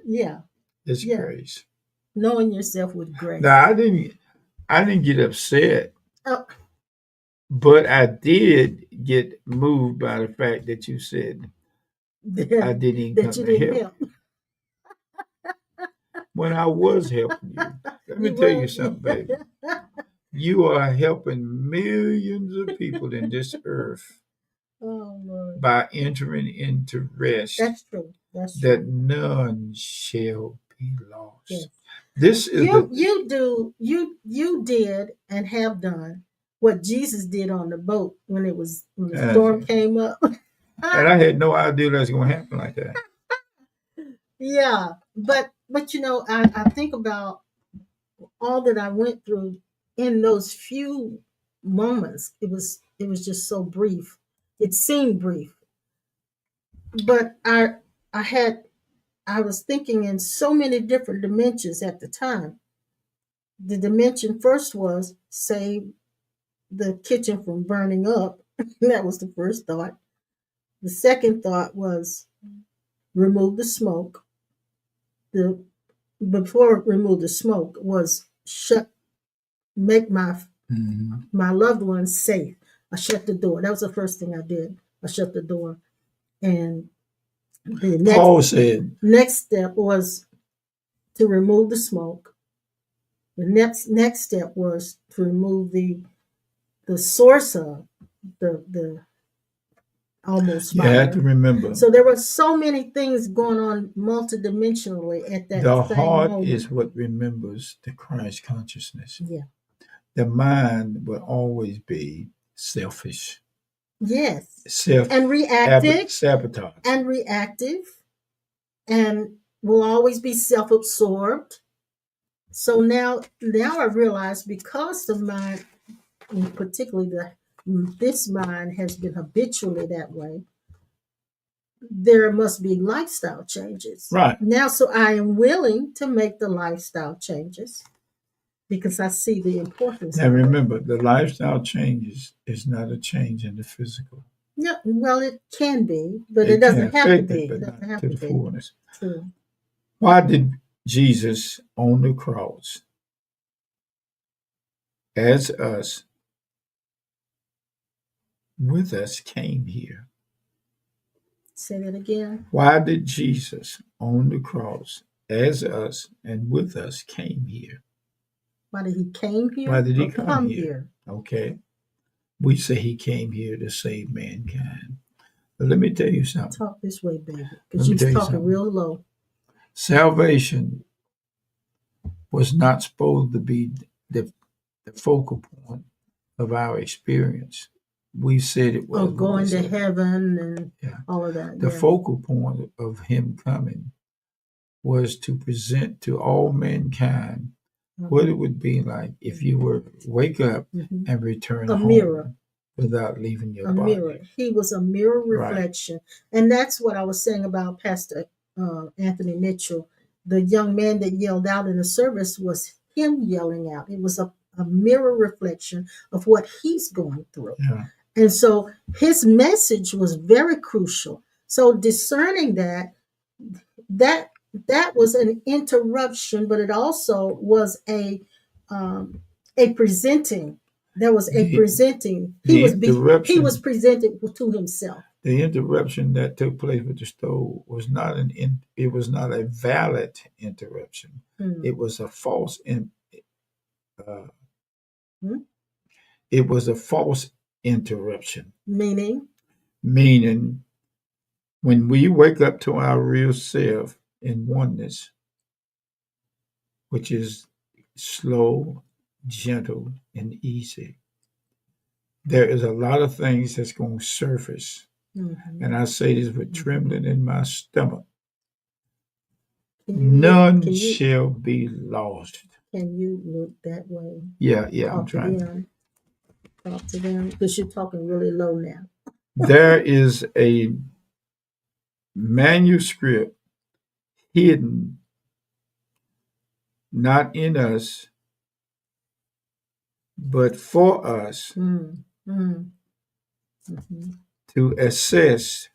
Yeah. is Yeah. grace. Knowing yourself with grace. Now I didn't get upset, Oh, but I did get moved by the fact that you said I didn't even that come you to didn't help help. when I was helping you. Let me You tell you were. something, baby. You are helping millions of people in this earth Oh Lord. by entering into rest That's true. That's that true. none shall be Yes. lost. This is the You did and have done what Jesus did on the boat when the storm and came up. I had no idea that was going to happen like that. Yeah. But I think about all that I went through in those few moments. It was just so brief. It seemed brief. But I had I was thinking in so many different dimensions at the time. The dimension first was save the kitchen from burning up. That was the first thought. The second thought was remove the smoke. The Before remove the smoke was make Mhm. my loved ones safe. I shut the door. That was the first thing I did. I shut the door. And the Paul said, next step was to remove the smoke. The next step was to remove the source of the almost you had to fire. remember, So there were so many things going on multidimensionally at that the same heart moment. is what remembers the Christ consciousness. Yeah. The mind will always be selfish, Yes. self And reactive sabotage. and reactive and will always be self-absorbed. So now I realize because the mind, and particularly this mind has been habitually that way, there must be lifestyle changes. Right. Now, so I am willing to make the lifestyle changes because I see the importance Now of it. remember, the lifestyle changes is not a change in the physical. Yeah, well, it can be, but it It can doesn't have to affect be. it, It but doesn't not have to to the be. fullness. True. Why did Jesus on the cross, as us, with us, came here? Say that again. Why did Jesus on the cross, as us and with us, came here? Why did he came Why here did he or come come here? here? Okay. We say he came here to save mankind. But let me tell you something. Talk this way, baby, Let because me you was tell you talking something. real low. Salvation was not supposed to be the focal point of our experience. We said it Oh, was, but we going to said, heaven and yeah. all of that. The Yeah. focal point of him coming was to present to all mankind what it would be like if you were to wake up Mhm. and return A home mirror. without leaving your A body. mirror. He was a mirror Right. reflection. And that's what I was saying about Pastor Anthony Mitchell. The young man that yelled out in the service was him yelling out. It was a mirror reflection of what he's going through. Yeah. And so his message was very crucial. So discerning that that was an interruption, but it also was a presenting. There was a The, presenting. the He was interruption presented to himself. the interruption that took place with the stove was not it was not a valid interruption. Hmm. It was a false uh, Hmm. it was a false interruption. Meaning, Meaning, when we wake up to our real self in oneness, which is slow, gentle, and easy. There is a lot of things that's going to surface. Mm-hmm. And I say this with trembling in my stomach. Can None you shall be lost. can you look that way? Yeah, I'm Talk to trying. them. Talk to them because you're talking really low now. There is a manuscript hidden, not in us, but for us Mm. Mm. Mm-hmm. to assess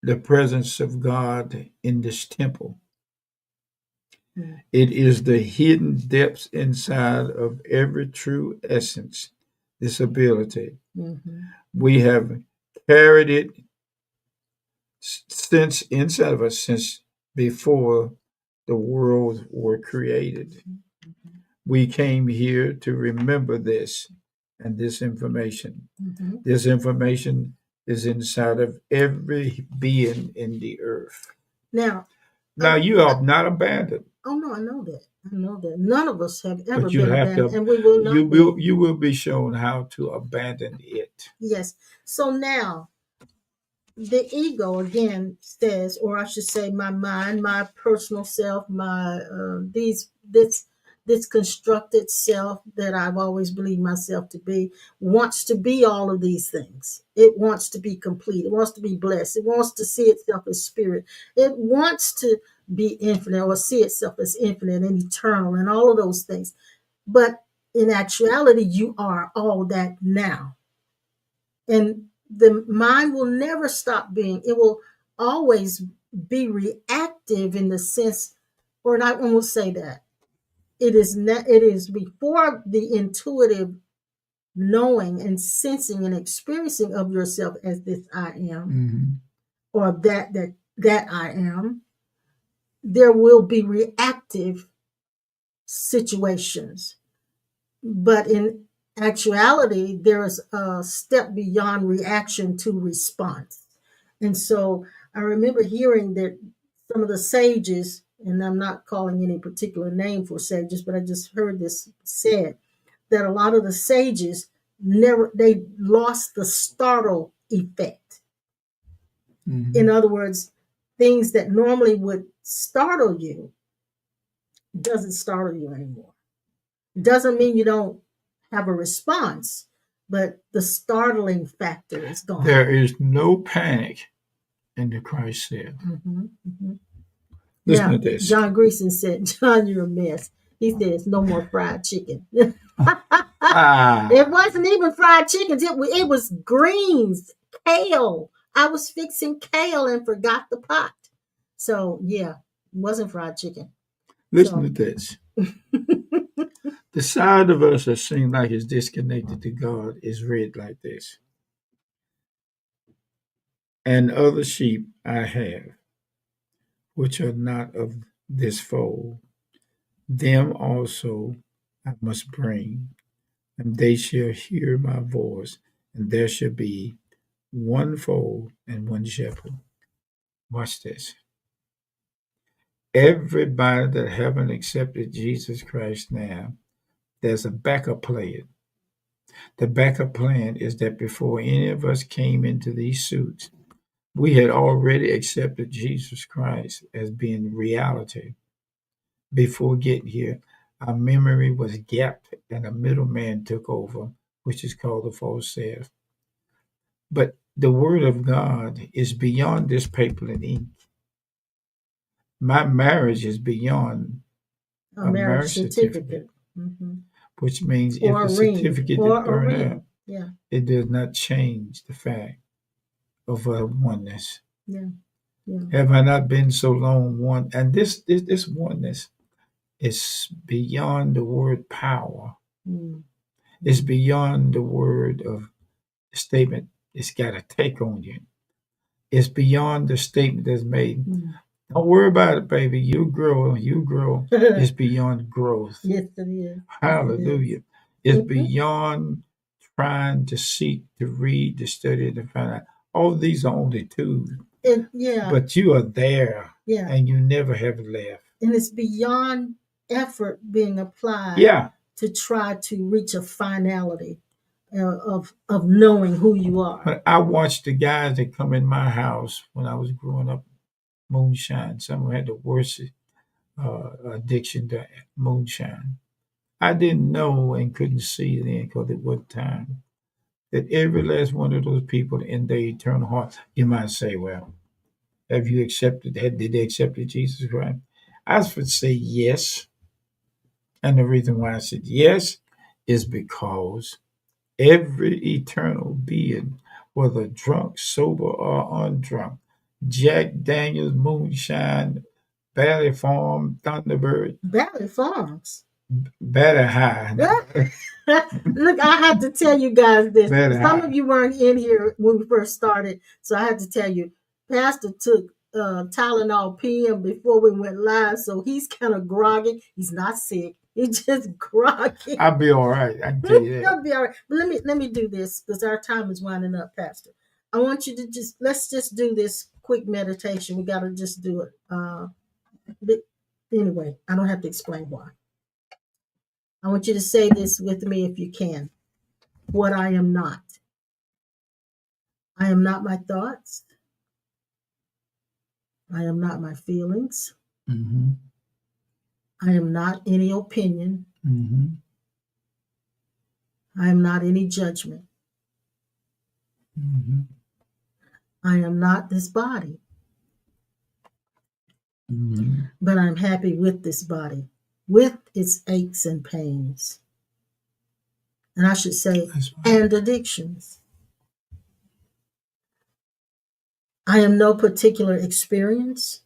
the presence of God in this temple. Mm. It is the hidden depths inside of every true essence, this ability. Mm-hmm. We have carried it since inside of us since before the worlds were created. We came here to remember this and this information. Mm-hmm. This information is inside of every being in the earth. Now, Now, I, you are not abandoned, oh no, I know that. I know that. None of us have ever but you been have abandoned, to. and we will not be. You will be shown how to abandon it. Yes. So now the ego again says, or I should say, my mind, my personal self, my this constructed self that I've always believed myself to be, wants to be all of these things. It wants to be complete. It wants to be blessed. It wants to see itself as spirit. It wants to be infinite or see itself as infinite and eternal and all of those things. But in actuality, you are all that now. And the mind will never stop being, it will always be reactive in the sense, or not, I won't say that. It is before the intuitive knowing and sensing and experiencing of yourself as this I am, Mm-hmm. or that I am, there will be reactive situations. But in actuality, there is a step beyond reaction to response. And so I remember hearing that some of the sages, and I'm not calling any particular name for sages, but I just heard this said that a lot of the sages they lost the startle effect. Mm-hmm. In other words, things that normally would startle you doesn't startle you anymore. Doesn't mean you don't have a response, but the startling factor is gone. There is no panic in the Christ said. Mm-hmm, mm-hmm. Listen Now, to this. John Greason said, John, you're a mess. He says, no more fried chicken. Ah, It wasn't even fried chickens. It was greens, kale. I was fixing kale and forgot the pot. So, yeah, it wasn't fried chicken. listen to So, this. The side of us that seems like it's disconnected to God is read like this. And other sheep I have, which are not of this fold, them also I must bring, and they shall hear my voice, and there shall be one fold and one shepherd. Watch this. Everybody that haven't accepted Jesus Christ now, there's a backup plan. The backup plan is that before any of us came into these suits, we had already accepted Jesus Christ as being reality. Before getting here, our memory was gapped and a middleman took over, which is called the false self. But the word of God is beyond this paper and ink. My marriage is beyond a a marriage marriage certificate, certificate. Mm-hmm. which means if Or the a ring. certificate Or didn't a burn ring. up, Yeah. it does not change the fact of our oneness. Yeah. Yeah. Have I not been so long one? And this oneness is beyond the word power. Mm. It's beyond the word of the statement. It's got a take on you. It's beyond the statement that's made. Mm. Don't worry about it, baby. You grow. You grow. It's beyond growth. Yes, it is. Hallelujah. It's Mhm. beyond trying to seek, to read, to study, to find out. All these are only tools. Yeah. But you are there Yeah. and you never have left. and it's beyond effort being applied Yeah. to try to reach a finality of knowing who you are. But I watched the guys that come in my house when I was growing up, moonshine. Some of them had the worst addiction to moonshine. I didn't know and couldn't see then because it wasn't time that every last one of those people in their eternal heart, you might say, well, have you accepted that? Did they accept Jesus Christ? I would say yes. And the reason why I said yes is because every eternal being, whether drunk, sober, or undrunk, Jack Daniels, moonshine, Valley Farm, Thunderbird, Valley Farms. Better High. Look, I had to tell you guys this. Better Some High. of you weren't in here when we first started, so I had to tell you. Pastor took Tylenol PM before we went live, so he's kind of groggy. He's not sick. He's just groggy. I'll be all right. I can tell you that. He'll be all right. But let me do this because our time is winding up, Pastor. I want you to let's just do this quick meditation. We got to just do it. But anyway, I don't have to explain why. I want you to say this with me if you can. What I am not. I am not my thoughts. I am not my feelings. Mm-hmm. I am not any opinion. Mm-hmm. I am not any judgment. Mm-hmm. I am not this body. Mm-hmm. But I'm happy with this body, with its aches and pains. And I should say, That's right. and addictions. I am no particular experience.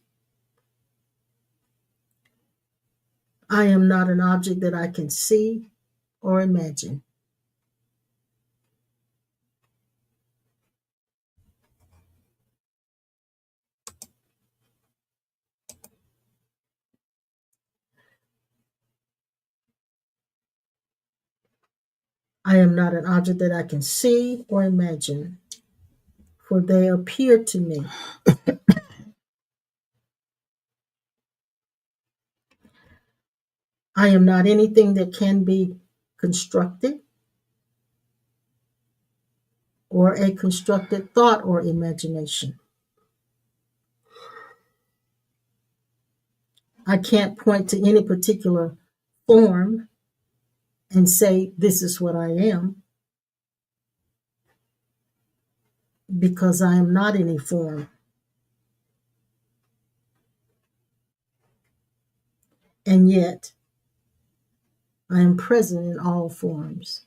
I am not an object that I can see or imagine. I am not an object that I can see or imagine, for they appear to me. I am not anything that can be constructed or a constructed thought or imagination. I can't point to any particular form and say, this is what I am, because I am not any form. And yet, I am present in all forms.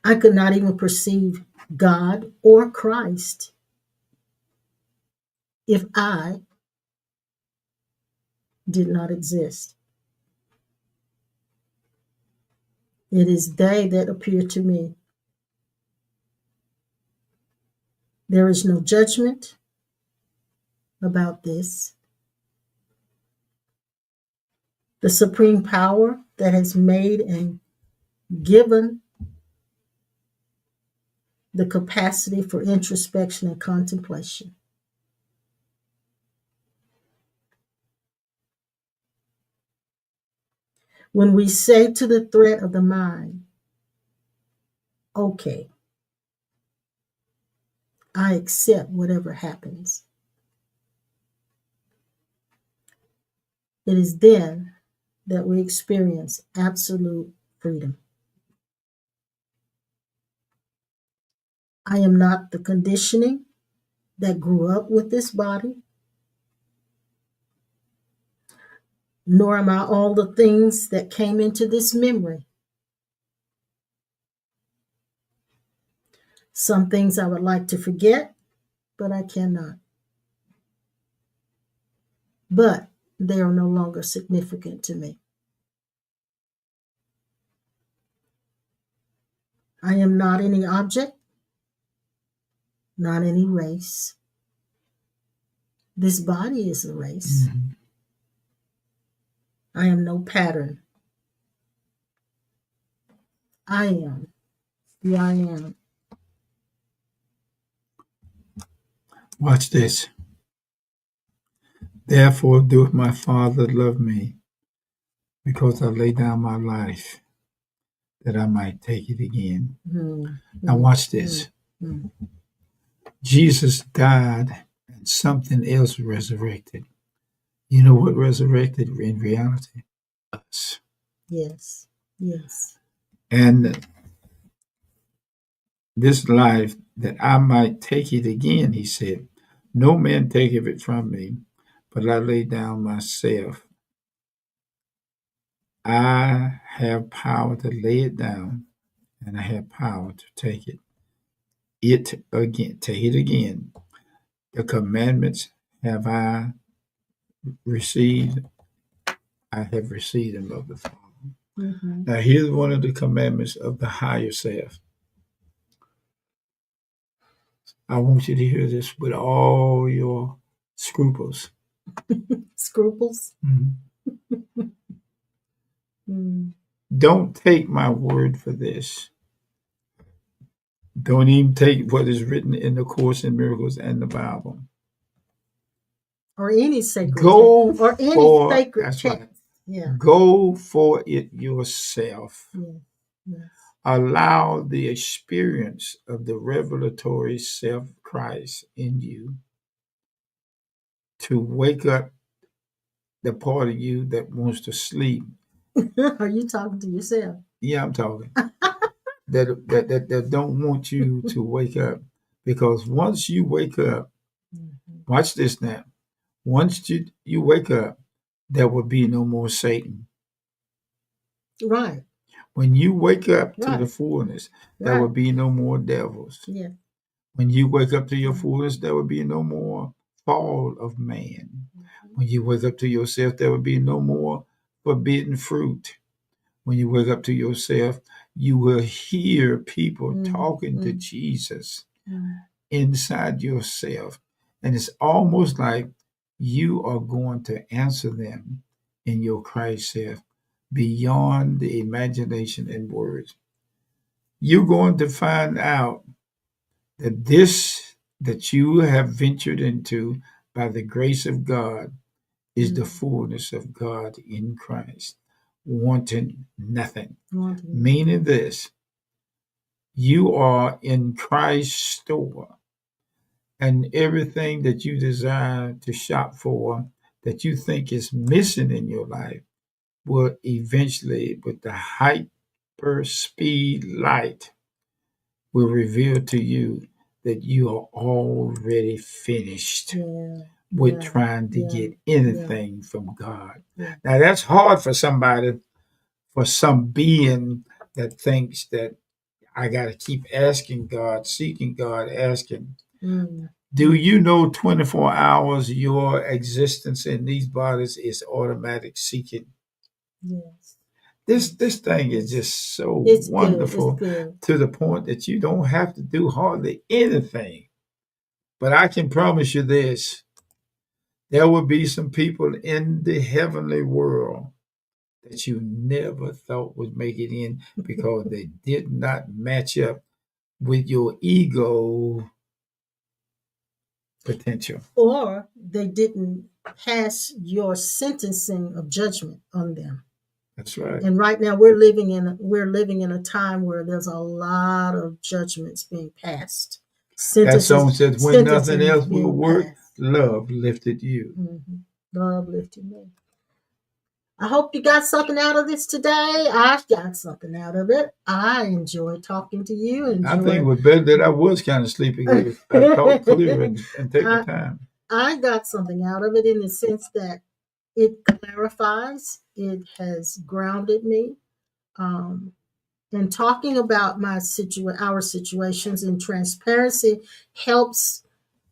I could not even perceive God or Christ if I did not exist. It is they that appear to me. There is no judgment about this. The supreme power that has made and given the capacity for introspection and contemplation. When we say to the threat of the mind, okay, I accept whatever happens, it is then that we experience absolute freedom. I am not the conditioning that grew up with this body, nor am I all the things that came into this memory. Some things I would like to forget, but I cannot. But they are no longer significant to me. I am not any object, not any race. This body is a race. Mm-hmm. I am no pattern. I am who I am. Watch this. Therefore doeth my Father love me, because I lay down my life that I might take it again. Now watch this. Jesus died and something else resurrected. You know what resurrected in reality? Us. Yes. Yes. And this life that I might take it again, he said. No man taketh it from me, but I lay down myself. I have power to lay it down, and I have power to take it. It again, take it again. The commandments have I received. I have received them of the Father. Now, here's one of the commandments of the higher self. I want you to hear this with all your scruples. Scruples? Don't take my word for this. Don't even take what is written in the Course in Miracles and the Bible. Or any sacred Go text. Or any for sacred that's text. right. Yeah. Go for it yourself. Yeah. Yes. Allow the experience of the revelatory self Christ in you to wake up the part of you that wants to sleep. Are you talking to yourself? Yeah, I'm talking. that don't want you to wake up. Because once you wake up, watch this now. Once you wake up, there will be no more Satan. Right. When you wake up to Right. the fullness, there will be no more devils. Yeah. When you wake up to your fullness, there will be no more fall of man. When you wake up to yourself, there will be no more forbidden fruit. When you wake up to yourself, you will hear people talking to Jesus inside yourself. And it's almost like you are going to answer them in your Christ self beyond the imagination and words. You're going to find out that this that you have ventured into by the grace of God is the fullness of God in Christ, wanting nothing. Meaning this, you are in Christ's store, and everything that you desire to shop for that you think is missing in your life will eventually, with the hyper speed light, will reveal to you that you are already finished with trying to get anything from God. Now, that's hard for somebody, for some being that thinks that I got to keep asking God, seeking God, asking. Do you know 24 hours your existence in these bodies is automatic seeking? Yes. This thing is just so It's wonderful good. It's good. to the point that you don't have to do hardly anything. But I can promise you this, there will be some people in the heavenly world that you never thought would make it in because they did not match up with your ego potential. Or they didn't pass your sentencing of judgment on them. That's right. And right now we're living in a time where there's a lot of judgments being passed. That song says, when nothing else will work, love lifted you. Love lifted me. I hope you got something out of this today. I got something out of it. I enjoyed talking to you. I think it was better that I was kind of sleepy. I talked clear and take my time. I got something out of it in the sense that it clarifies. It has grounded me. And talking about our situations in transparency helps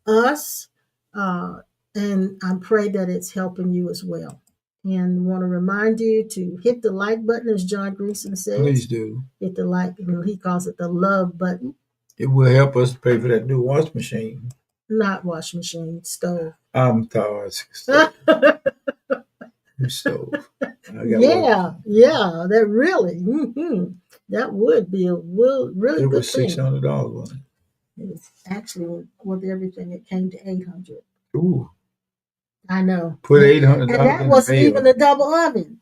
us. And I pray that it's helping you as well. And want to remind you to hit the like button, as John Greason says. Please do. Hit the like, he calls it the love button. It will help us pay for that new wash machine. Not wash machine, stove. I'm tired. Stove. Yeah, that really, that would be a really it good was thing. $600, wasn't it? It was actually worth everything. It came to $800. Ooh. I know. Put And $800 that in the wasn't even mail. a double oven.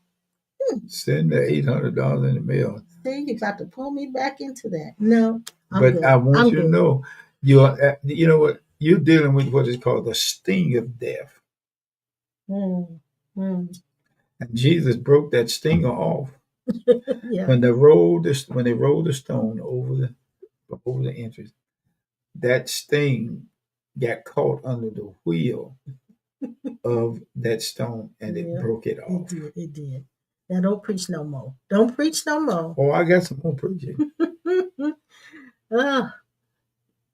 Send the $800 in the mail. See, you about to pull me back into that. No, I'm But I good. want I'm you to good. know, you know what? You're dealing with what is called the sting of death. Mm, mm. And Jesus broke that stinger off Yeah, when they rolled the stone over the entrance. That sting got caught under the wheel of that stone and it yeah. broke it It off. did. It did. Now don't preach no more. Don't preach no more. Oh, I got some more preaching. Ah,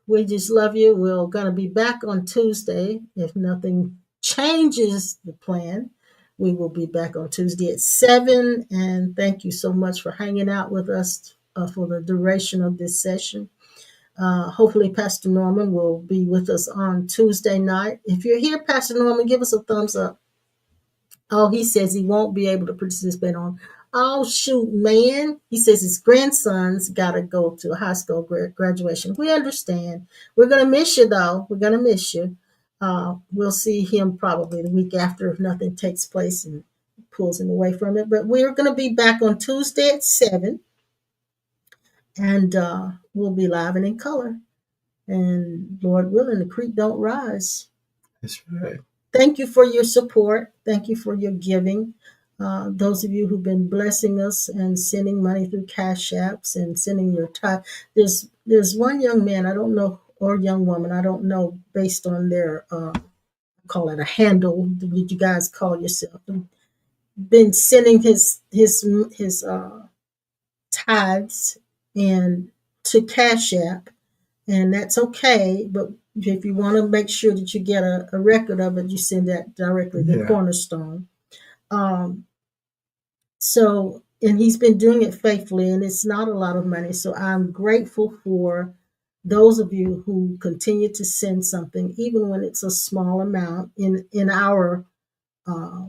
we just love you. We're gonna be back on Tuesday. If nothing changes the plan, we will be back on Tuesday at 7. And thank you so much for hanging out with us for the duration of this session. Hopefully, Pastor Norman will be with us on Tuesday night. If you're here, Pastor Norman, give us a thumbs up. Oh, he says he won't be able to participate on. Oh, shoot, man. He says his grandson's got to go to a high school graduation. We understand. We're going to miss you, though. We're going to miss you. We'll see him probably the week after if nothing takes place and pulls him away from it. But we're going to be back on Tuesday at 7, and we'll be live and in color. And Lord willing, the creek don't rise. That's right. Thank you for your support. Thank you for your giving. Those of you who've been blessing us and sending money through Cash Apps and sending your time. There's one young man, I don't know, or young woman, I don't know, based on their call it a handle. Did you guys call yourself? Been sending his tithes and to Cash App, and that's okay. But if you want to make sure that you get a record of it, you send that directly to Yeah. Cornerstone. Um, so, and he's been doing it faithfully, and it's not a lot of money. So I'm grateful for those of you who continue to send something, even when it's a small amount. In our uh,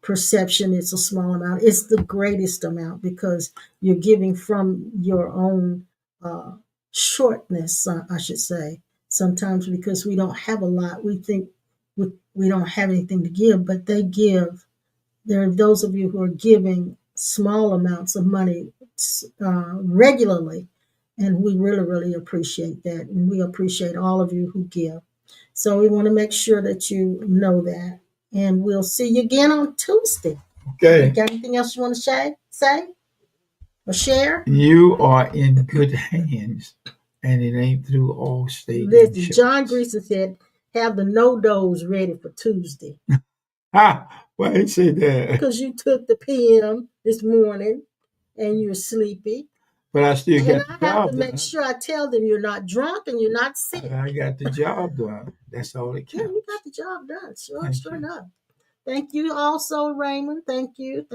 perception, it's a small amount. It's the greatest amount because you're giving from your own uh, shortness, I should say. Sometimes because we don't have a lot, we think we don't have anything to give, but they give. There are those of you who are giving small amounts of money regularly, and we really, really appreciate that. And we appreciate all of you who give. So we want to make sure that you know that. And we'll see you again on Tuesday. Okay. You got anything else you want to say or share? You are in good hands, and it ain't through all state Listen, John insurance. Greason said, have the no-dos ready for Tuesday. Why he say that? Because you took the PM this morning and you're sleepy. But I still And got I the have to job make done. sure I tell them you're not drunk and you're not sick. I got the job done. That's all that Yeah, counts. you got the job done. Thank Sure you. enough. Thank you also, Raymond. Thank you.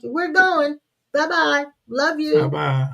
We're going. Bye-bye. Love Bye you. bye.